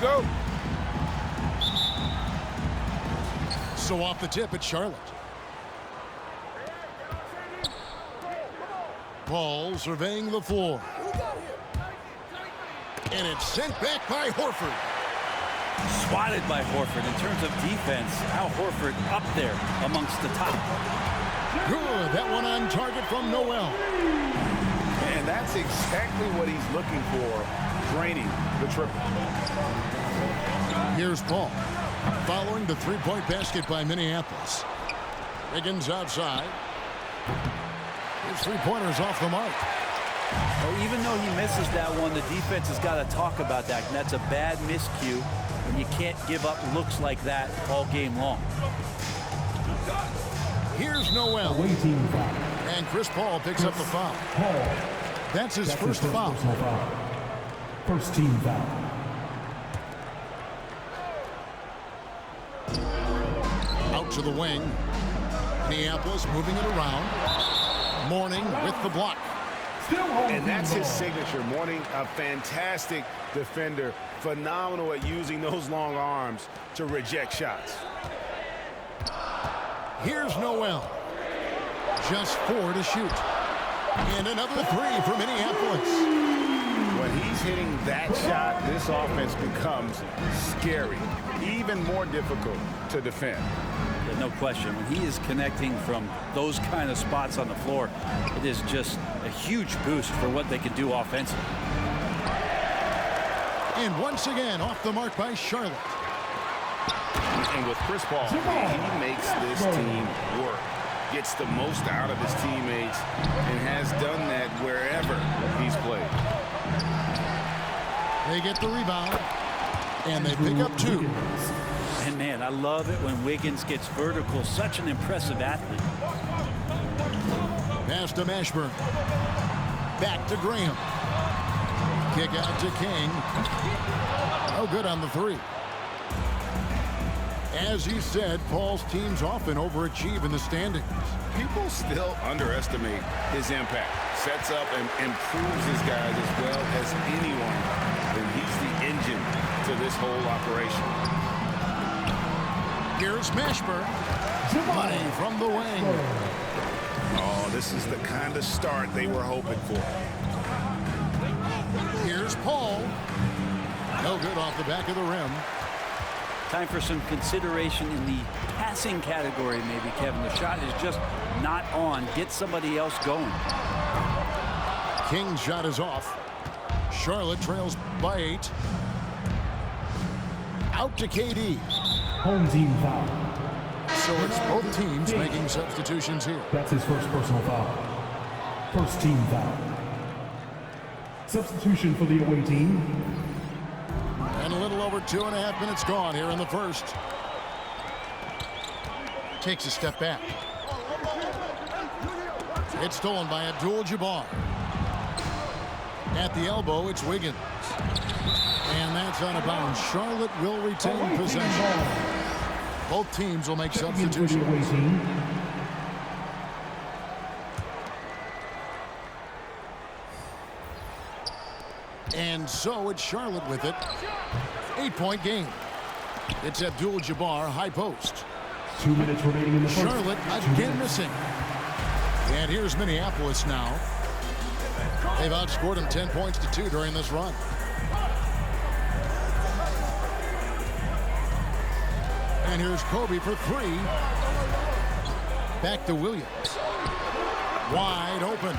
go. So off the tip, it's Charlotte. Paul surveying the floor. And it's sent back by Horford. Swatted by Horford. In terms of defense, Al Horford up there amongst the top. Good. That one on target from Noel. And that's exactly what he's looking for, draining the triple. Here's Paul. Following the three-point basket by Minneapolis. Wiggins outside. His three-pointer's off the mark. Well, even though he misses that one, the defense has got to talk about that. And that's a bad miscue. And you can't give up looks like that all game long. Here's Noel. And Chris Paul picks up the foul. That's his first foul. First team foul. Out to the wing. Minneapolis moving it around. Mourning with the block. And that's his signature. Mourning, a fantastic defender. Phenomenal at using those long arms to reject shots. Here's Noel. Just 4 to shoot. And another 3 for Minneapolis. When he's hitting that shot, this offense becomes scary. Even more difficult to defend. Yeah, no question. When he is connecting from those kind of spots on the floor, it is just a huge boost for what they can do offensively. And once again, off the mark by Charlotte. And with Chris Paul, he makes this team work. Gets the most out of his teammates and has done that wherever he's played. They get the rebound. And they pick up 2. And man, I love it when Wiggins gets vertical. Such an impressive athlete. Pass to Mashburn. Back to Graham. Kick out to King. No good on the 3. As he said, Paul's teams often overachieve in the standings. People still underestimate his impact. Sets up and improves his guys as well as anyone. And he's the engine to this whole operation. Here's Mashburn. Money from the wing. Oh, this is the kind of start they were hoping for. Here's Paul. No good off the back of the rim. Time for some consideration in the passing category, maybe, Kevin. The shot is just not on. Get somebody else going. King's shot is off. Charlotte trails by 8. Out to KD. Home team foul. So it's both teams making substitutions here. That's his first personal foul. First team foul. Substitution for the away team. And a little over 2.5 minutes gone here in the first. Takes a step back. It's stolen by Abdul-Jabbar. At the elbow, it's Wiggins. And that's out of bounds. Charlotte will retain possession. Both teams will make substitutions. And so it's Charlotte with it. 8-point game. It's Abdul-Jabbar, high post. 2 minutes remaining in the first. Charlotte again missing. And here's Minneapolis now. They've outscored him 10 points to 2 during this run. And here's Kobe for 3. Back to Williams. Wide open.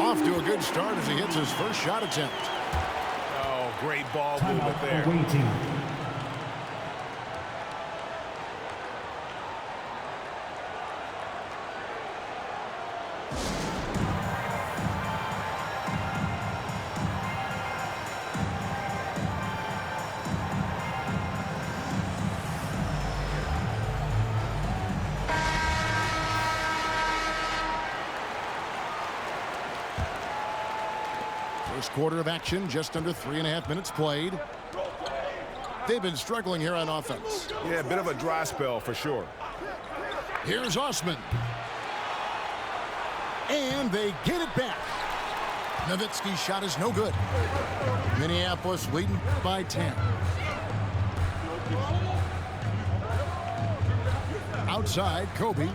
Off to a good start as he hits his first shot attempt. Oh, great ball movement there. Waiting. First quarter of action, just under 3.5 minutes played. They've been struggling here on offense. Yeah, a bit of a dry spell for sure. Here's Osman. And they get it back. Nowitzki's shot is no good. Minneapolis leading by 10. Outside, Kobe.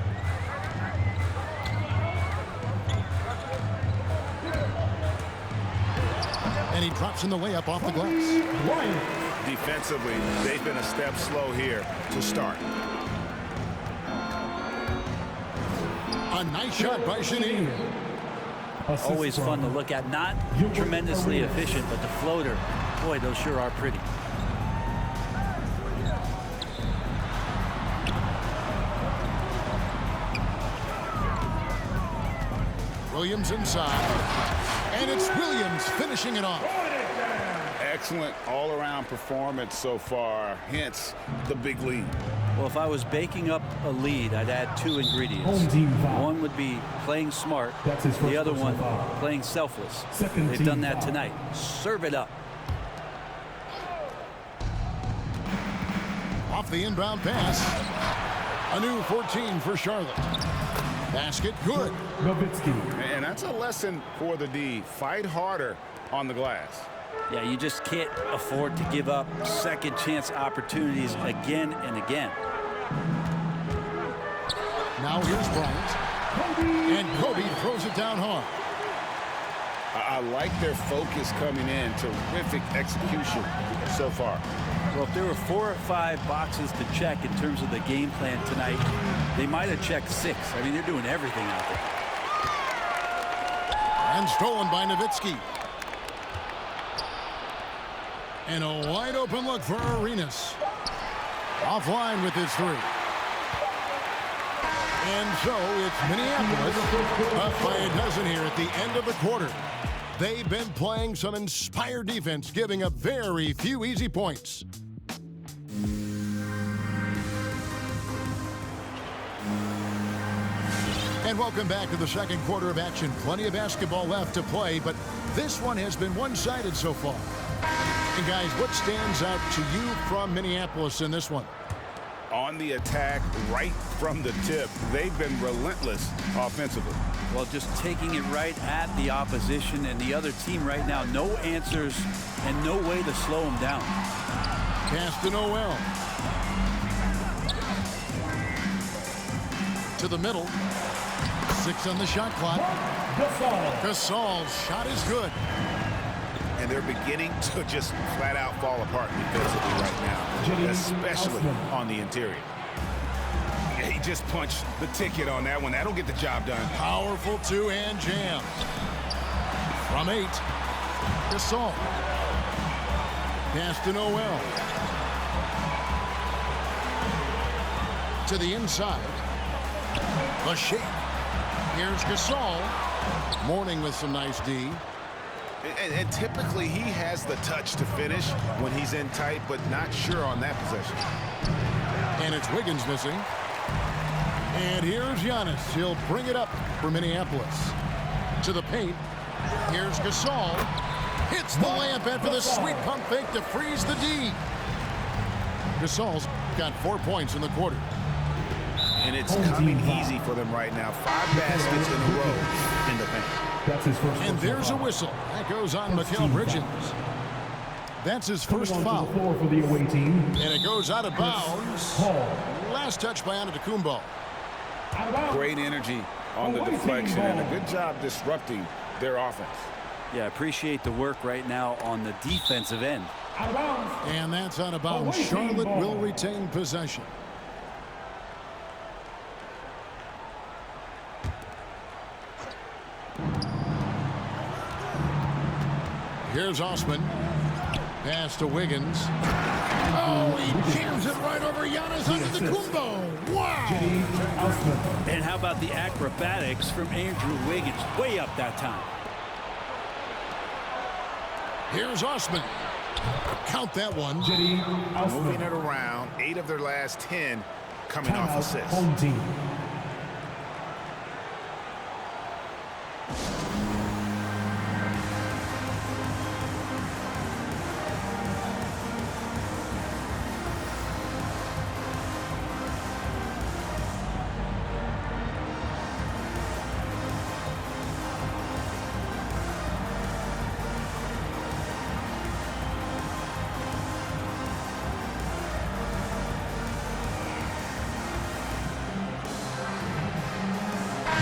And he drops in the layup off the glass. Defensively, they've been a step slow here to start. A nice shot by Shanine. Always fun to look at. Not tremendously efficient, but the floater, boy, those sure are pretty. Williams inside. And it's Williams finishing it off. Excellent all-around performance so far, hence the big lead. Well, if I was baking up a lead, I'd add two ingredients. Home team foul. One would be playing smart. That's his first the other personal one, foul. playing selfless. Second They've team done that foul. tonight. Serve it up. Off the inbound pass. A new 14 for Charlotte. Basket good. Nowitzki. And that's a lesson for the D. Fight harder on the glass. Yeah, you just can't afford to give up second chance opportunities again and again. Now here's Bryant. And Kobe throws it down hard. I like their focus coming in. Terrific execution so far. Well, if there were 4 or 5 boxes to check in terms of the game plan tonight, they might have checked 6. I mean, they're doing everything out there. And stolen by Nowitzki. And a wide open look for Arenas. Offline with his 3. And so it's Minneapolis up by a dozen here at the end of the quarter. They've been playing some inspired defense, giving up very few easy points. And welcome back to the second quarter of action. Plenty of basketball left to play, but this one has been one-sided so far. And guys, what stands out to you from Minneapolis in this one? On the attack, right from the tip, they've been relentless offensively. Well, just taking it right at the opposition and the other team right now. No answers and no way to slow them down. Pass to Noel. To the middle. 6 on the shot clock. Gasol's shot is good. And they're beginning to just flat out fall apart defensively right now, especially on the interior. Yeah, he just punched the ticket on that one. That'll get the job done. Powerful two-hand jam. From 8. Gasol. Pass to Noel. To the inside. A shake. Here's Gasol. Mourning with some nice D. And typically he has the touch to finish when he's in tight, but not sure on that possession. And it's Wiggins missing. And here's Giannis. He'll bring it up for Minneapolis. To the paint. Here's Gasol. Hits the layup after the sweet pump fake to freeze the D. Gasol's got 4 points in the quarter. And it's coming easy for them right now. 5 baskets in a row in the paint. That's his first. And there's a whistle. That goes on Mikal Bridges. That's his first foul. To the floor for the away team. And it goes out of bounds. Paul. Last touch by Antetokounmpo. Out of bounds. Great energy on the deflection and a good job disrupting their offense. Yeah, appreciate the work right now on the defensive end. Out of bounds. And that's out of bounds. Away team Charlotte ball. will retain possession. Here's Osman. Pass to Wiggins. Oh, he jams it right over Giannis Antetokounmpo. Wow. And how about the acrobatics from Andrew Wiggins? Way up that time. Here's Osman. Count that one. Moving it around. 8 of their last 10 coming off assists. Home team.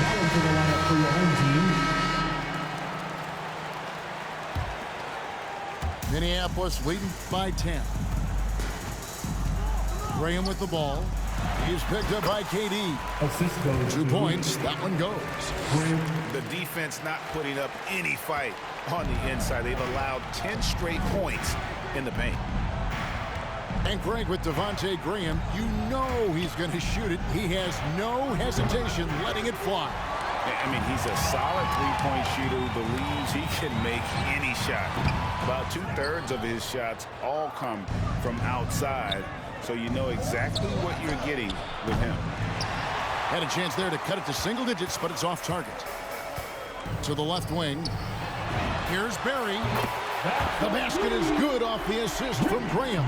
Now into the lineup for your home team. Minneapolis leading by 10. Graham with the ball. He's picked up by KD. Assist goes 2 to points. That one goes. Graham. The defense not putting up any fight on the inside. They've allowed 10 straight points in the paint. And Greg with Devontae Graham, you know he's going to shoot it. He has no hesitation letting it fly. I mean, he's a solid three-point shooter who believes he can make any shot. About 2/3 of his shots all come from outside, so you know exactly what you're getting with him. Had a chance there to cut it to single digits, but it's off target. To the left wing. Here's Barry. The basket is good off the assist from Graham.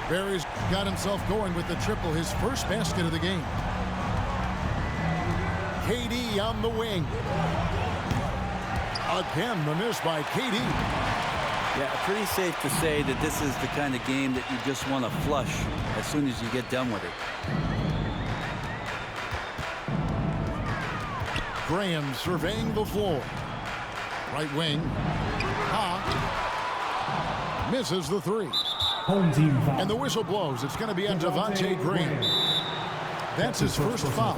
Barry's got himself going with the triple, his first basket of the game. KD on the wing. Again, the miss by KD. Yeah, pretty safe to say that this is the kind of game that you just want to flush as soon as you get done with it. Graham surveying the floor. Right wing. Misses the three. Home team foul. And the whistle blows. It's going to be on Devontae Graham. That's his first foul.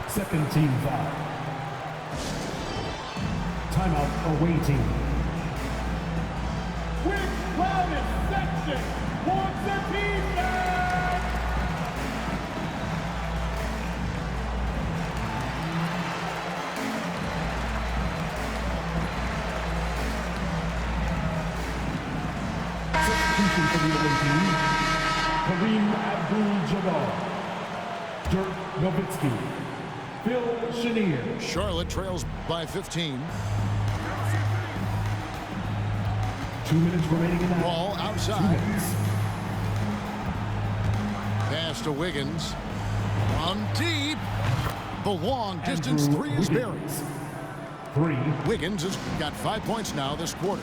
Second team foul. Timeout away team. Quick loudest section wants the defense. Substitution for the away team. Kareem Abdul-Jabbar. Dirk Nowitzki. Phil Chenier. Charlotte trails by 15. 2 minutes remaining in that. Ball 2 outside. minutes. Pass to Wiggins. From deep. The long distance Andrew three is buried. Wiggins. 3. Wiggins has got 5 points now this quarter.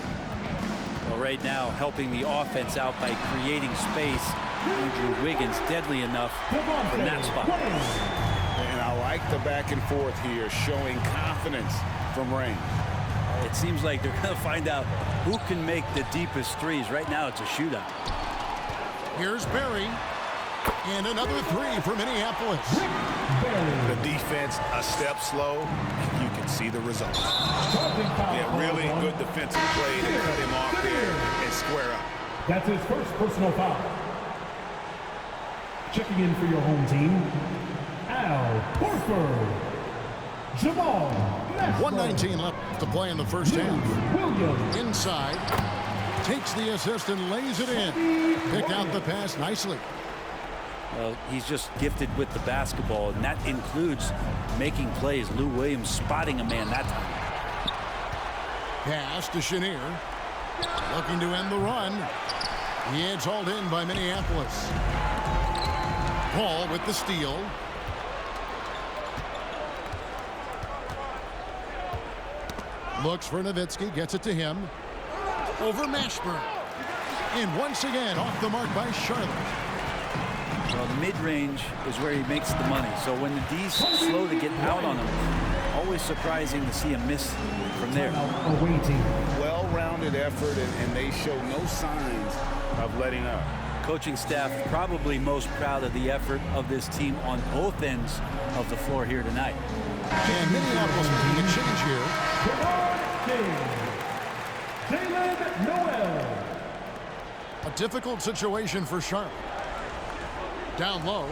Well, right now, helping the offense out by creating space. Andrew Wiggins deadly enough from that spot. And I like the back and forth here, showing confidence from range. It seems like they're going to find out who can make the deepest threes. Right now, it's a shootout. Here's Barry. And another three for Minneapolis. The defense a step slow. You can see the results. Yeah, really good defensive play to cut him off there and square up. That's his first personal foul. Checking in for your home team, Al Horford. Jamal Mashburn. 1:19 left to play in the first half. Williams. Inside. Takes the assist and lays it in. Picked out the pass nicely. Well, he's just gifted with the basketball, and that includes making plays. Lou Williams spotting a man that time. Pass to Chenier. Looking to end the run. He is hauled in by Minneapolis. Paul with the steal. Looks for Nowitzki. Gets it to him. Over Mashburn. And once again off the mark by Charlotte. Well, the mid-range is where he makes the money. So when the D's slow to get out on him, always surprising to see him miss from there. Away team. Well-rounded effort, and they show no signs of letting up. Coaching staff probably most proud of the effort of this team on both ends of the floor here tonight. And Minneapolis making a change here. Jalen Noel. A difficult situation for Charlotte. Down low.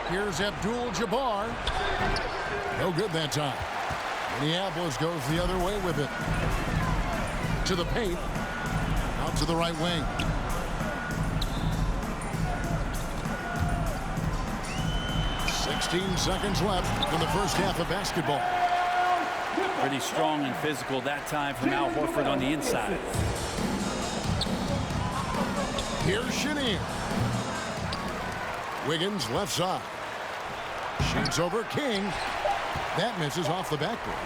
Here's Abdul-Jabbar. No good that time. Minneapolis goes the other way with it. To the paint. Out to the right wing. 16 seconds left in the first half of basketball. Pretty strong and physical that time from Al Horford on the inside. Here's Chenier. Wiggins left side. Shoots over King. That misses off the backboard.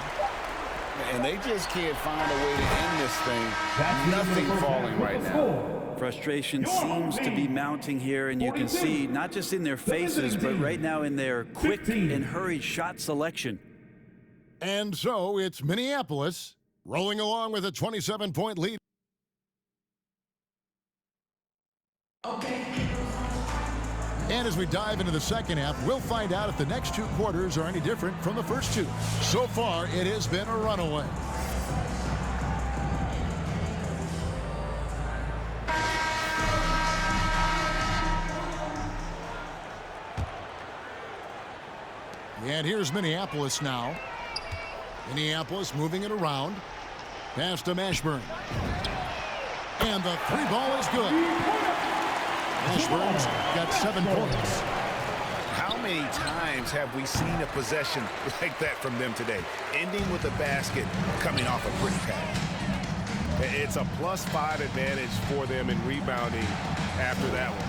And they just can't find a way to end this thing. Nothing falling right now. Frustration seems to be mounting here, and you can see not just in their faces, but right now in their quick and hurried shot selection. And so it's Minneapolis rolling along with a 27-point lead. And as we dive into the second half, we'll find out if the next two quarters are any different from the first two. So far, it has been a runaway. And here's Minneapolis now. Minneapolis moving it around. Pass to Mashburn. And the three ball is good. Mashburn's got 7 points. How many times have we seen a possession like that from them today? Ending with a basket coming off a pretty pass. It's a +5 advantage for them in rebounding after that one.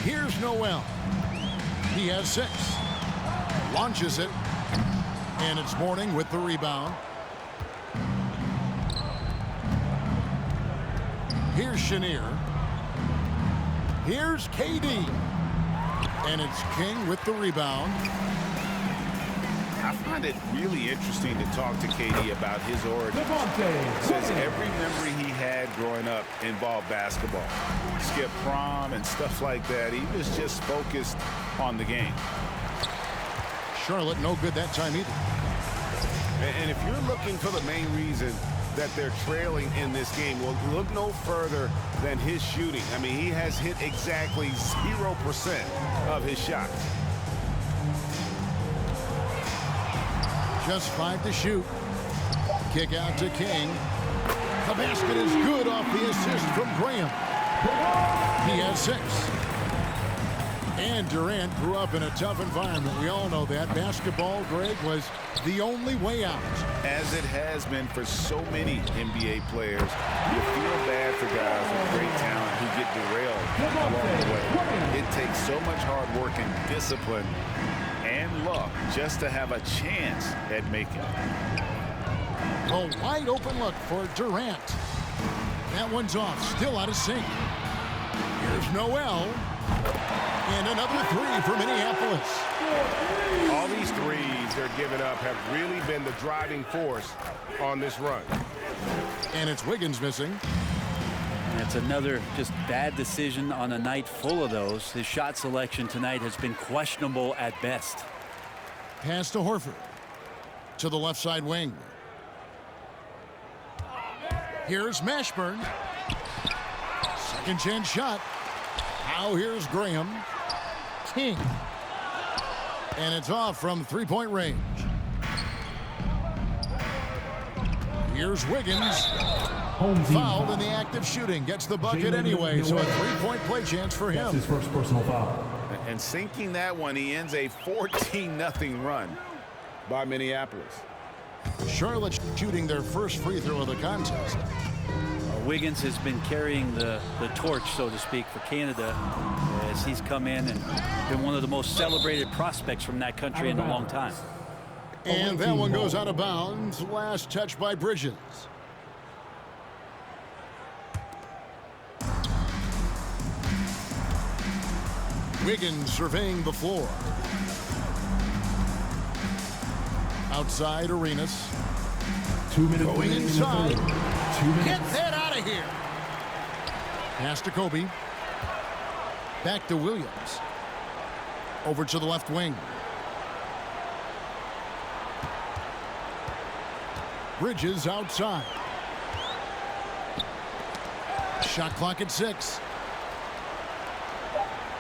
Here's Noel. He has 6. Launches it. And it's Mourning with the rebound. Here's Chenier. Here's KD. And it's King with the rebound. I find it really interesting to talk to KD about his origins. Says every memory he had growing up involved basketball. Skip prom and stuff like that. He was just focused on the game. Charlotte no good that time either. And if you're looking for the main reason that they're trailing in this game, well, look no further than his shooting. I mean, he has hit exactly 0% of his shots. Just 5 to shoot. Kick out to King. The basket is good off the assist from Graham. He has 6. And Durant grew up in a tough environment. We all know that. Basketball, Greg, was the only way out. As it has been for so many NBA players, you feel bad for guys with great talent who get derailed along the way. It takes so much hard work and discipline and luck just to have a chance at making it. A wide open look for Durant. That one's off, still out of sync. Here's Noel. And another 3 for Minneapolis. All these threes they're giving up have really been the driving force on this run. And it's Wiggins missing. And it's another just bad decision on a night full of those. His shot selection tonight has been questionable at best. Pass to Horford. To the left side wing. Here's Mashburn. Second chance shot. Now here's Graham. King. And it's off from 3-point range. Here's Wiggins. Fouled in the act of shooting. Gets the bucket anyway, so a 3-point play chance for him. That's his first personal foul. And sinking that one, he ends a 14-0 run by Minneapolis. Charlotte shooting their first free throw of the contest. Wiggins has been carrying the torch, so to speak, for Canada as he's come in and been one of the most celebrated prospects from that country in a long time. And that one goes out of bounds. Last touch by Bridges. Wiggins surveying the floor. Outside Arenas. 2 minutes Going remaining in the inside. third. 2 minutes. Get that out of here. Pass to Kobe. Back to Williams. Over to the left wing. Bridges outside. Shot clock at 6.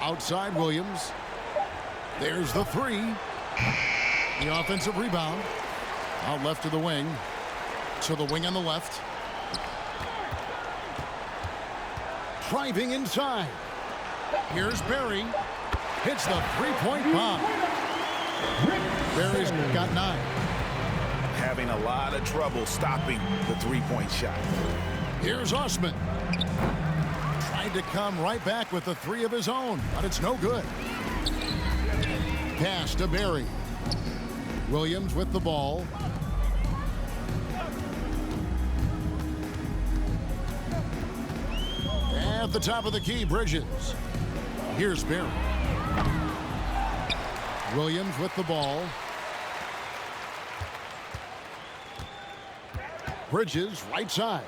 Outside Williams. There's the 3. The offensive rebound. Out left to the wing. To the wing on the left. Driving inside. Here's Barry. Hits the 3-point bomb. Barry's got 9. Having a lot of trouble stopping the 3-point shot. Here's Osman. Tried to come right back with the 3 of his own, but it's no good. Pass to Barry. Williams with the ball. At the top of the key, Bridges. Here's Barry. Williams with the ball. Bridges, right side.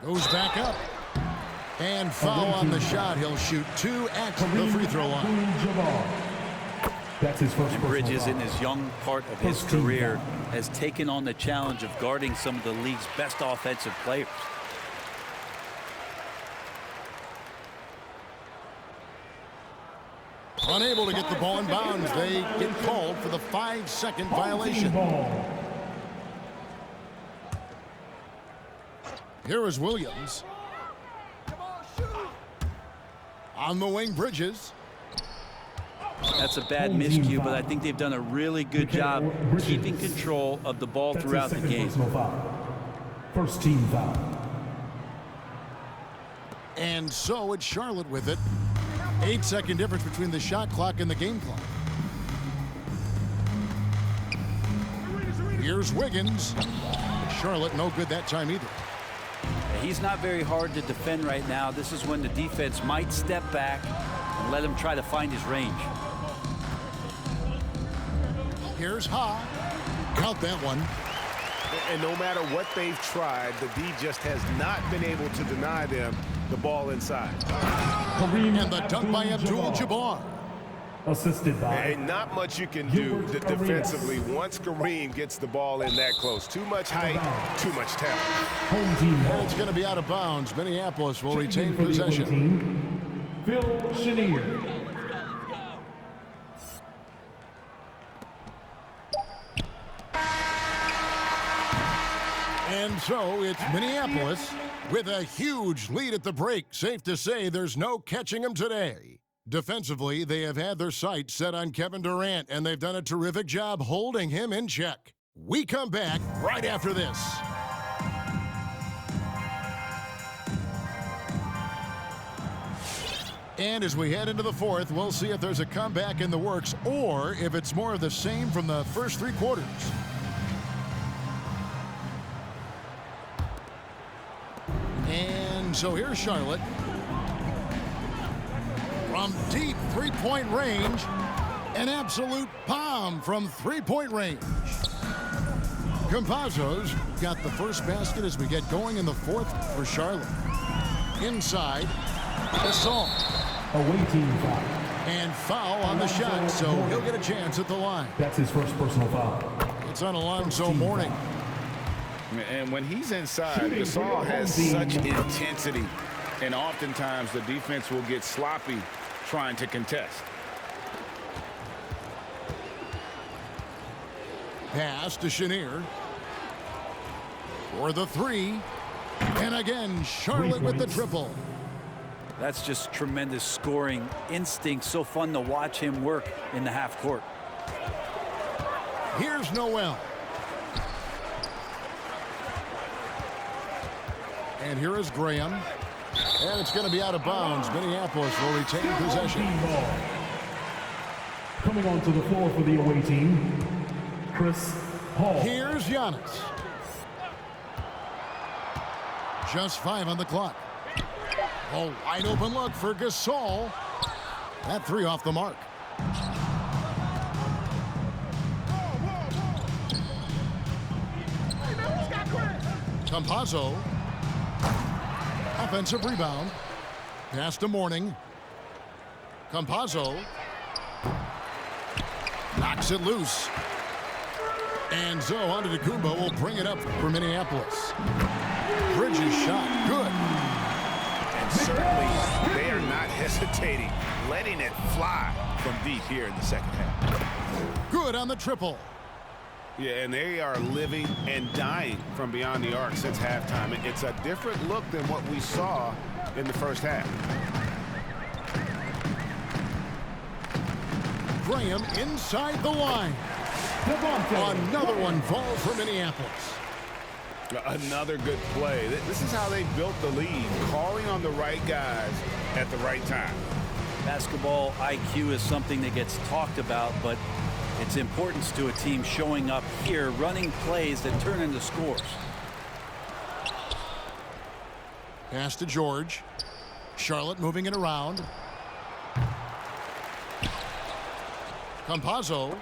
Goes back up. And foul on the shot. He'll shoot 2 at the free throw line. That's his first. Bridges, in his young part of his career, has taken on the challenge of guarding some of the league's best offensive players. Unable to get the ball in bounds. They get called for the 5-second violation. Here is Williams. On the wing, Bridges. That's a bad miscue, but I think they've done a really good job keeping control of the ball throughout the game. First team foul. And so it's Charlotte with it. 8-second difference between the shot clock and the game clock. Here's Wiggins. Charlotte no good that time either. He's not very hard to defend right now. This is when the defense might step back and let him try to find his range. Here's Ha. Count that one. And no matter what they've tried, the D just has not been able to deny them the ball inside. And the dunk by Abdul-Jabbar. Assisted by. And not much you can do defensively once Kareem gets the ball in that close. Too much height, too much talent. Home team. And it's going to be out of bounds. Minneapolis will retain possession. Phil Chenier. And so it's Minneapolis with a huge lead at the break. Safe to say there's no catching them today. Defensively, they have had their sights set on Kevin Durant, and they've done a terrific job holding him in check. We come back right after this. And as we head into the fourth, we'll see if there's a comeback in the works or if it's more of the same from the first 3 quarters. And so here's Charlotte. From deep three-point range, an absolute bomb from three-point range. Campazzo's got the first basket as we get going in the fourth for Charlotte. Inside, Gasol. Away team foul. And foul on the shot, so he'll get a chance at the line. That's his first personal foul. It's on Alonzo Mourning. And when he's inside, Gasol has such intensity. And oftentimes the defense will get sloppy trying to contest. Pass to Chenier. For the 3. And again, Charlotte with the triple. That's just tremendous scoring instinct. So fun to watch him work in the half court. Here's Noel. And here is Graham. And it's going to be out of bounds. Minneapolis will retain possession. Coming onto the floor for the away team, Chris Paul. Here's Giannis. Just 5 on the clock. A wide open look for Gasol. That 3 off the mark. Campazzo. Offensive rebound. Pass to Mourning. Campazzo. Knocks it loose. And so Antetokounmpo will bring it up for Minneapolis. Bridges shot. Good. And certainly they are not hesitating, letting it fly from deep here in the second half. Good on the triple. Yeah, and they are living and dying from beyond the arc since halftime. It's a different look than what we saw in the first half. Graham inside the line. Another one falls for Minneapolis. Another good play. This is how they built the lead, calling on the right guys at the right time. Basketball IQ is something that gets talked about, but its importance to a team showing up here, running plays that turn into scores. Pass to George. Charlotte moving it around. Campazzo.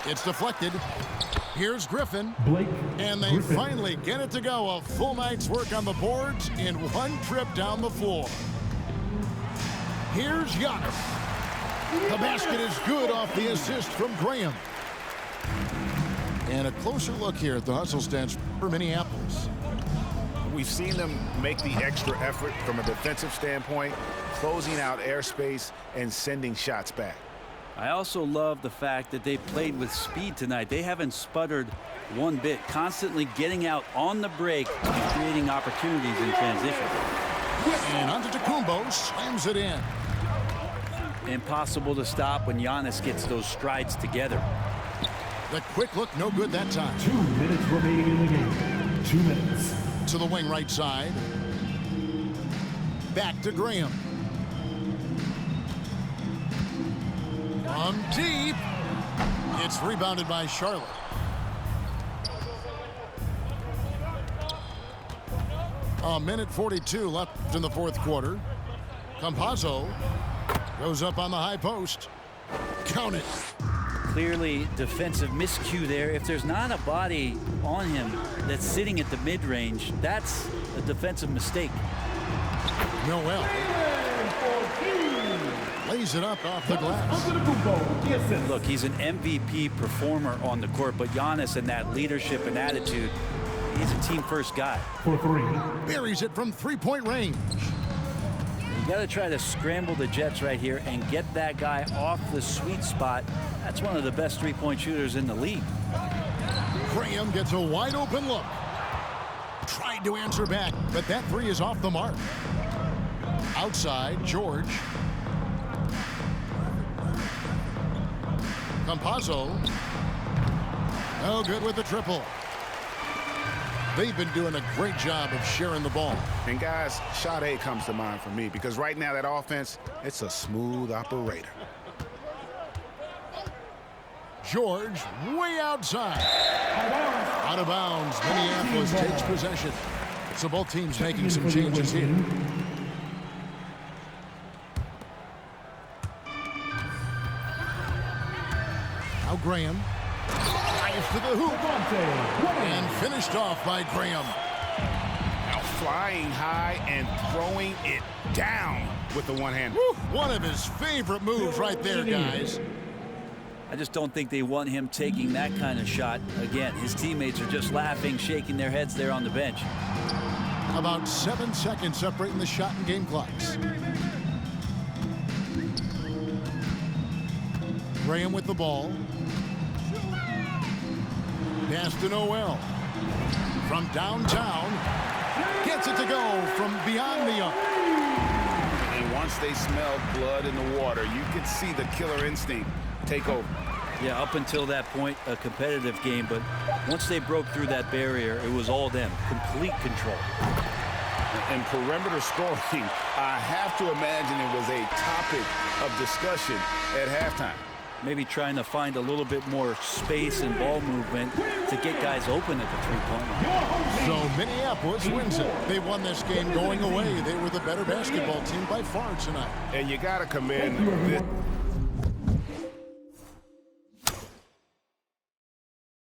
It's deflected. Here's Griffin. Blake And they Griffin. finally get it to go. A full night's work on the boards in one trip down the floor. Here's Giannis. The basket is good off the assist from Graham. And a closer look here at the hustle stats for Minneapolis. We've seen them make the extra effort from a defensive standpoint, closing out airspace and sending shots back. I also love the fact that they played with speed tonight. They haven't sputtered one bit, constantly getting out on the break and creating opportunities in transition. And Antetokounmpo slams it in. Impossible to stop when Giannis gets those strides together. The quick look, no good that time. 2 minutes remaining in the game. 2 minutes. To the wing right side. Back to Graham. From deep. It's rebounded by Charlotte. A minute 42 left in the fourth quarter. Campazzo goes up on the high post. Count it. Clearly defensive miscue there. If there's not a body on him that's sitting at the mid-range, that's a defensive mistake. Noel lays it up off the glass. Look, he's an MVP performer on the court, but Giannis and that leadership and attitude, he's a team-first guy. For 3. Buries it from three-point range. You got to try to scramble the Jets right here and get that guy off the sweet spot. That's one of the best three-point shooters in the league. Graham gets a wide open look. Tried to answer back, but that three is off the mark. Outside, George. Campazzo. No good with the triple. They've been doing a great job of sharing the ball. And guys, shot A comes to mind for me because right now that offense, it's a smooth operator. George way outside. Out of bounds. Minneapolis takes possession. So both teams making some changes here. Now Graham. Drives to the hoop. And finished off by Graham. Now flying high and throwing it down with the one hand. Woo, one of his favorite moves right there, guys. I just don't think they want him taking that kind of shot. Again, his teammates are just laughing, shaking their heads there on the bench. About 7 seconds separating the shot and game clocks. Graham with the ball. Pass to Noel. From downtown. Gets it to go from beyond the arc. And once they smell blood in the water, you can see the killer instinct take over. Yeah, up until that point, a competitive game, but once they broke through that barrier, it was all them. Complete control. And perimeter scoring, I have to imagine it was a topic of discussion at halftime. Maybe trying to find a little bit more space and ball movement to get guys open at the three-point line. So Minneapolis wins it. They won this game going away. They were the better basketball team by far tonight. And you got to commend